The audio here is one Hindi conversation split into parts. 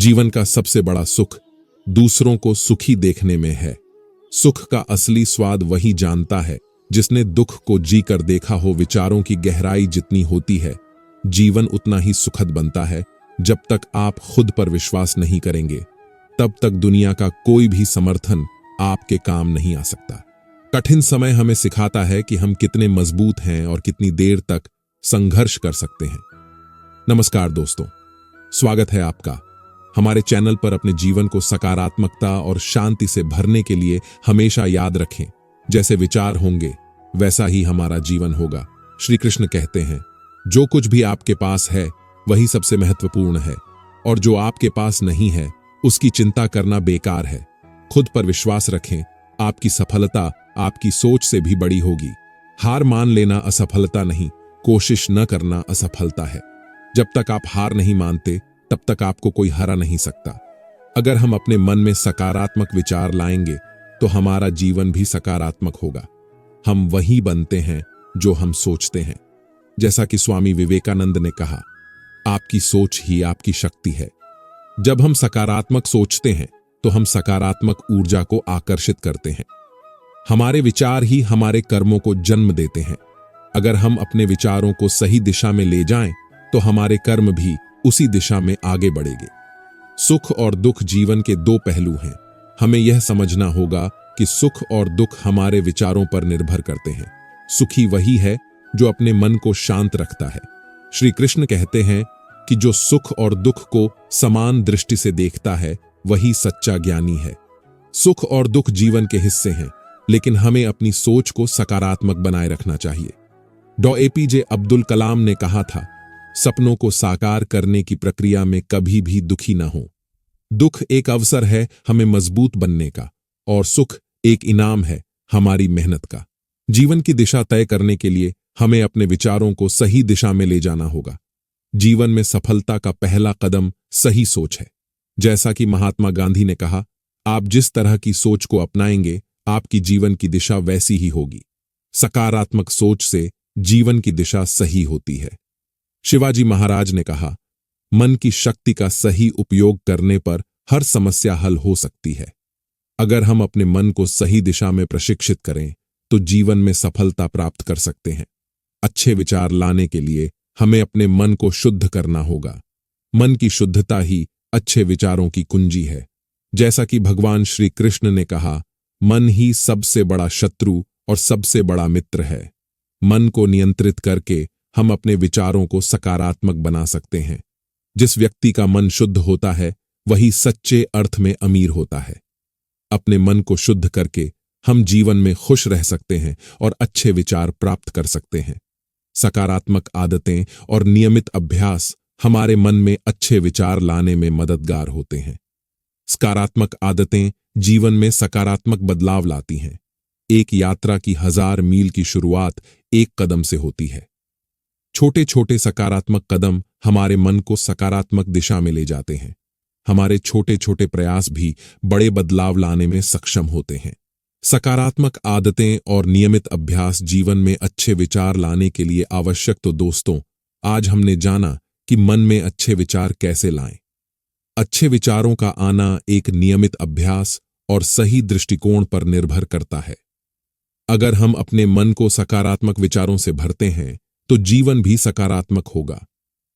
जीवन का सबसे बड़ा सुख दूसरों को सुखी देखने में है। सुख का असली स्वाद वही जानता है जिसने दुख को जी कर देखा हो। विचारों की गहराई जितनी होती है, जीवन उतना ही सुखद बनता है। जब तक आप खुद पर विश्वास नहीं करेंगे, तब तक दुनिया का कोई भी समर्थन आपके काम नहीं आ सकता। कठिन समय हमें सिखाता है कि हम कितने मजबूत हैं और कितनी देर तक संघर्ष कर सकते हैं। नमस्कार दोस्तों, स्वागत है आपका हमारे चैनल पर। अपने जीवन को सकारात्मकता और शांति से भरने के लिए हमेशा याद रखें, जैसे विचार होंगे वैसा ही हमारा जीवन होगा। श्री कृष्ण कहते हैं, जो कुछ भी आपके पास है वही सबसे महत्वपूर्ण है, और जो आपके पास नहीं है उसकी चिंता करना बेकार है। खुद पर विश्वास रखें, आपकी सफलता आपकी सोच से भी बड़ी होगी। हार मान लेना असफलता नहीं, कोशिश न करना असफलता है। जब तक आप हार नहीं मानते, तब तक आपको कोई हरा नहीं सकता। अगर हम अपने मन में सकारात्मक विचार लाएंगे तो हमारा जीवन भी सकारात्मक होगा। हम वही बनते हैं जो हम सोचते हैं। जैसा कि स्वामी विवेकानंद ने कहा, आपकी सोच ही आपकी शक्ति है। जब हम सकारात्मक सोचते हैं तो हम सकारात्मक ऊर्जा को आकर्षित करते हैं। हमारे विचार ही हमारे कर्मों को जन्म देते हैं। अगर हम अपने विचारों को सही दिशा में ले जाएं तो हमारे कर्म भी उसी दिशा में आगे बढ़ेंगे। सुख और दुख जीवन के दो पहलू हैं। हमें यह समझना होगा कि सुख और दुख हमारे विचारों पर निर्भर करते हैं। सुखी वही है जो अपने मन को शांत रखता है। श्री कृष्ण कहते हैं कि जो सुख और दुख को समान दृष्टि से देखता है वही सच्चा ज्ञानी है। सुख और दुख जीवन के हिस्से हैं, लेकिन हमें अपनी सोच को सकारात्मक बनाए रखना चाहिए। डॉ APJ अब्दुल कलाम ने कहा था, सपनों को साकार करने की प्रक्रिया में कभी भी दुखी न हो। दुख एक अवसर है हमें मजबूत बनने का, और सुख एक इनाम है हमारी मेहनत का। जीवन की दिशा तय करने के लिए हमें अपने विचारों को सही दिशा में ले जाना होगा। जीवन में सफलता का पहला कदम सही सोच है। जैसा कि महात्मा गांधी ने कहा, आप जिस तरह की सोच को अपनाएंगे, आपकी जीवन की दिशा वैसी ही होगी। सकारात्मक सोच से जीवन की दिशा सही होती है। शिवाजी महाराज ने कहा, मन की शक्ति का सही उपयोग करने पर हर समस्या हल हो सकती है। अगर हम अपने मन को सही दिशा में प्रशिक्षित करें तो जीवन में सफलता प्राप्त कर सकते हैं। अच्छे विचार लाने के लिए हमें अपने मन को शुद्ध करना होगा। मन की शुद्धता ही अच्छे विचारों की कुंजी है। जैसा कि भगवान श्री कृष्ण ने कहा, मन ही सबसे बड़ा शत्रु और सबसे बड़ा मित्र है। मन को नियंत्रित करके हम अपने विचारों को सकारात्मक बना सकते हैं। जिस व्यक्ति का मन शुद्ध होता है वही सच्चे अर्थ में अमीर होता है। अपने मन को शुद्ध करके हम जीवन में खुश रह सकते हैं और अच्छे विचार प्राप्त कर सकते हैं। सकारात्मक आदतें और नियमित अभ्यास हमारे मन में अच्छे विचार लाने में मददगार होते हैं। सकारात्मक आदतें जीवन में सकारात्मक बदलाव लाती हैं। एक यात्रा की 1000 मील की शुरुआत एक कदम से होती है। छोटे छोटे सकारात्मक कदम हमारे मन को सकारात्मक दिशा में ले जाते हैं। हमारे छोटे छोटे प्रयास भी बड़े बदलाव लाने में सक्षम होते हैं। सकारात्मक आदतें और नियमित अभ्यास जीवन में अच्छे विचार लाने के लिए आवश्यक। तो दोस्तों, आज हमने जाना कि मन में अच्छे विचार कैसे लाएं। अच्छे विचारों का आना एक नियमित अभ्यास और सही दृष्टिकोण पर निर्भर करता है। अगर हम अपने मन को सकारात्मक विचारों से भरते हैं तो जीवन भी सकारात्मक होगा।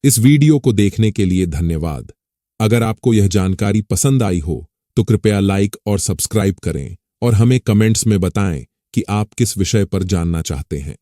इस वीडियो को देखने के लिए धन्यवाद। अगर आपको यह जानकारी पसंद आई हो तो कृपया लाइक और सब्सक्राइब करें और हमें कमेंट्स में बताएं कि आप किस विषय पर जानना चाहते हैं।